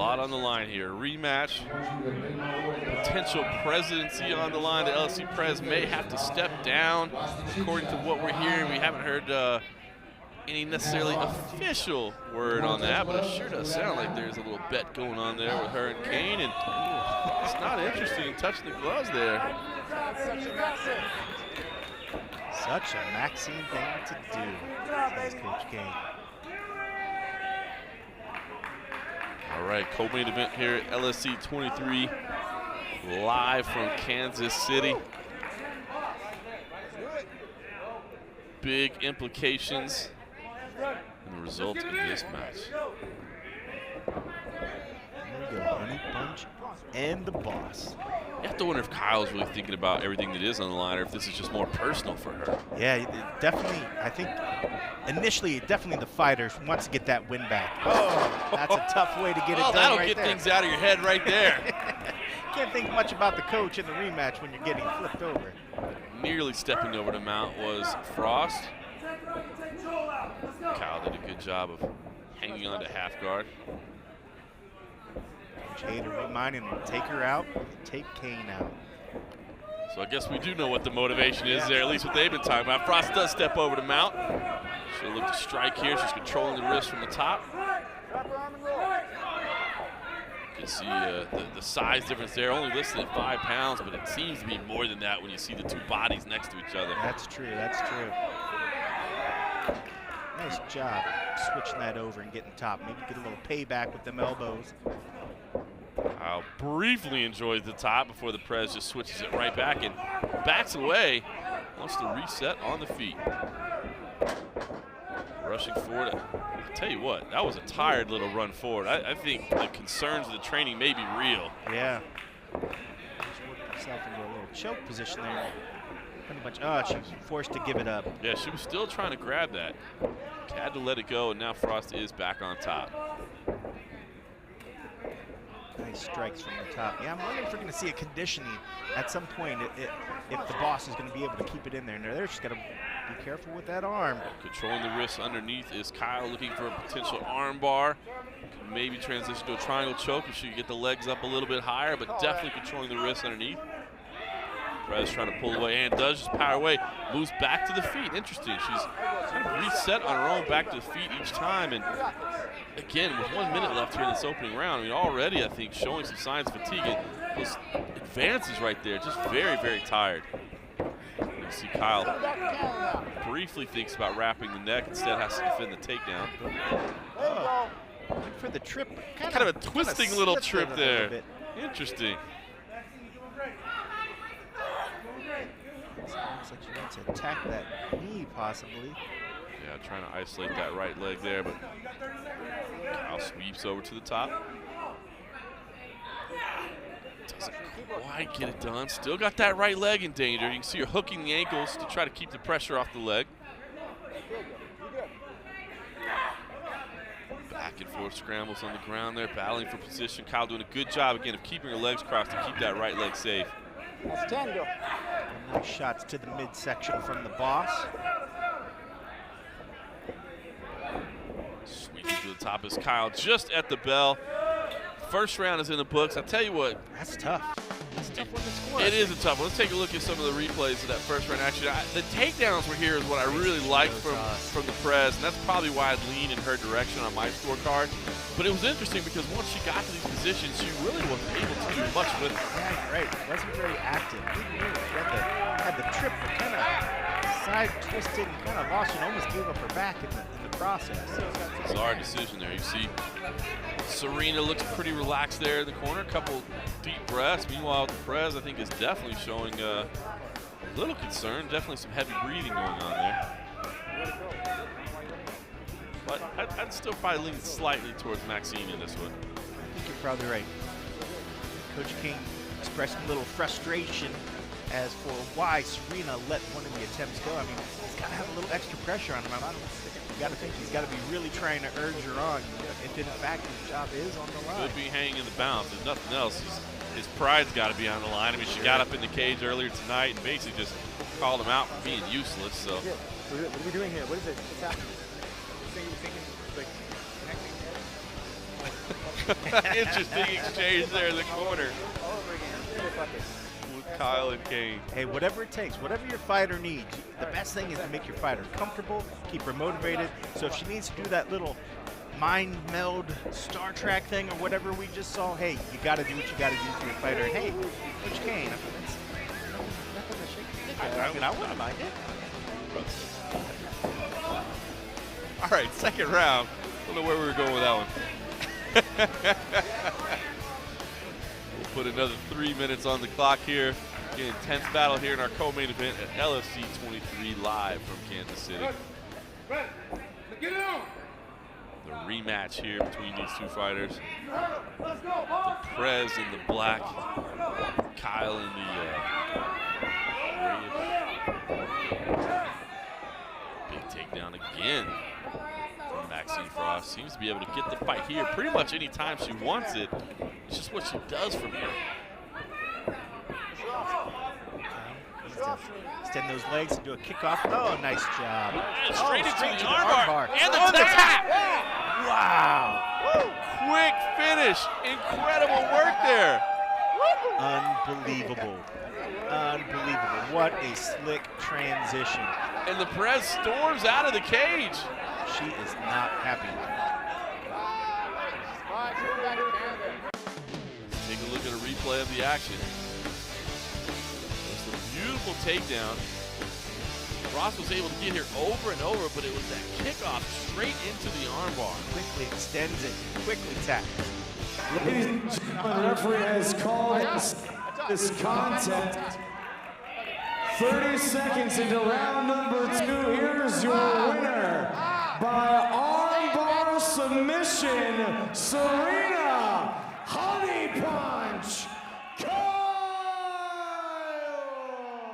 lot on the line here. Rematch, potential presidency on the line. The LSC Prez may have to step down. According to what we're hearing, we haven't heard any necessarily official word on that, but it sure does sound like there's a little bet going on there with her and Kane, and it's not interesting touching the gloves there. Such a Maxine thing to do, says Coach Kane. All right, co-main event here at LSC 23, live from Kansas City. Big implications in the result of this match. Here we go, Honey Punch and the Boss. You have to wonder if Kyle's really thinking about everything that is on the line, or if this is just more personal for her. Yeah, definitely. I think initially, definitely the fighter wants to get that win back. Oh, that's a tough way to get it done. That'll right get there. things out of your head right there. Can't think much about the coach in the rematch when you're getting flipped over. Nearly stepping over the mount was Frost. Kyle did a good job of hanging on to half guard. Coach Hader reminding him, take her out, take Kane out. So I guess we do know what the motivation is there, at least what they've been talking about. Frost does step over the mount. She'll look to strike here. She's controlling the wrist from the top. You can see the size difference there, only listed at 5 pounds, but it seems to be more than that when you see the two bodies next to each other. That's true, that's true. Nice job switching that over and getting top. Maybe get a little payback with them elbows. Kyle briefly enjoys the top before the Prez just switches it right back and backs away. Wants to reset on the feet. Rushing forward. I'll tell you what, that was a tired little run forward. I think the concerns of the training may be real. Yeah. Just worked herself into a little choke position there. Pretty much, oh, she was forced to give it up. Yeah, she was still trying to grab that. Had to let it go, and now Frost is back on top. Nice strikes from the top. Yeah, I'm wondering if we're going to see a conditioning at some point if the Boss is going to be able to keep it in there. And they're just got to be careful with that arm. Controlling the wrist underneath is Kyle, looking for a potential arm bar. Can maybe transition to a triangle choke if she can get the legs up a little bit higher, but definitely controlling the wrist underneath. Prez trying to pull away and does just power away. Moves back to the feet. Interesting. She's kind of reset on her own back to the feet each time. And again, with 1 minute left here in this opening round, I mean, already I think showing some signs of fatigue. And those advances right there, just very, very tired. You see Kyle briefly thinks about wrapping the neck, instead has to defend the takedown. Oh, went for the trip. Kind of a twisting little trip there. Interesting. Looks like she wants to attack that knee, possibly. Yeah, trying to isolate that right leg there, but Kyle sweeps over to the top. Doesn't quite get it done. Still got that right leg in danger. You can see her hooking the ankles to try to keep the pressure off the leg. Back and forth scrambles on the ground there, battling for position. Kyle doing a good job, again, of keeping her legs crossed to keep that right leg safe. That's 10, go. Nice shots to the midsection from the Boss. Sweeping to the top is Kyle, just at the bell. First round is in the books. I tell you what. That's tough. It's a tough one to score. It is a tough one. Let's take a look at some of the replays of that first round action. The takedowns were here is what I really liked from the Prez, and that's probably why I'd lean in her direction on my scorecard. But it was interesting because once she got to these positions, she really wasn't able to do much with it. Yeah, right. Wasn't very active. Didn't really had the trip, but kind of side twisted and kind of lost and almost gave up her back in the process. Bizarre decision there. You see Serena looks pretty relaxed there in the corner. A couple deep breaths. Meanwhile, the Prez, I think, is definitely showing a little concern. Definitely some heavy breathing going on there. But I'd still probably lean slightly towards Maxine in this one. I think you're probably right. Coach King expressed a little frustration as for why Serena let one of the attempts go. I mean, he's got to have a little extra pressure on him. You got to think he's got to be really trying to urge her on. If in fact his job is on the line. Could be hanging in the balance. If nothing else, his pride's got to be on the line. I mean, she got up in the cage earlier tonight and basically just called him out for being useless. So. What are we doing here? What is it? What's happening? You're thinking like Interesting exchange there in the corner with Kyle and Kane. Hey, whatever it takes, whatever your fighter needs, the best thing is to make your fighter comfortable, keep her motivated. So if she needs to do that little mind meld Star Trek thing or whatever we just saw, hey, you got to do what you got to do for your fighter. And hey, Coach Kane, I mean, that's nothing to shake your stick at. I mean, I wouldn't mind it. All right, second round. Don't know where we were going with that one. We'll put another 3 minutes on the clock here. Again, intense battle here in our co-main event at LFC 23 live from Kansas City. The rematch here between these two fighters. The Prez in the black, Kyle in the big takedown again from Maxine Frost. Seems to be able to get the fight here pretty much any time she wants it. It's just what she does from here. Extend those legs and do a kickoff. Oh, nice job. And straight into the arm armbar. And the tap. Wow. Quick finish. Incredible work there. Unbelievable. Unbelievable. What a slick transition. And the Prez storms out of the cage. She is not happy. Let's take a look at a replay of the action. It's a beautiful takedown. Ross was able to get here over and over, but it was that kickoff straight into the armbar. Quickly extends it, quickly taps. Ladies and gentlemen, the referee has called this contest. 30 seconds into round number 2. Here's your winner by armbar submission, Serena Honey Punch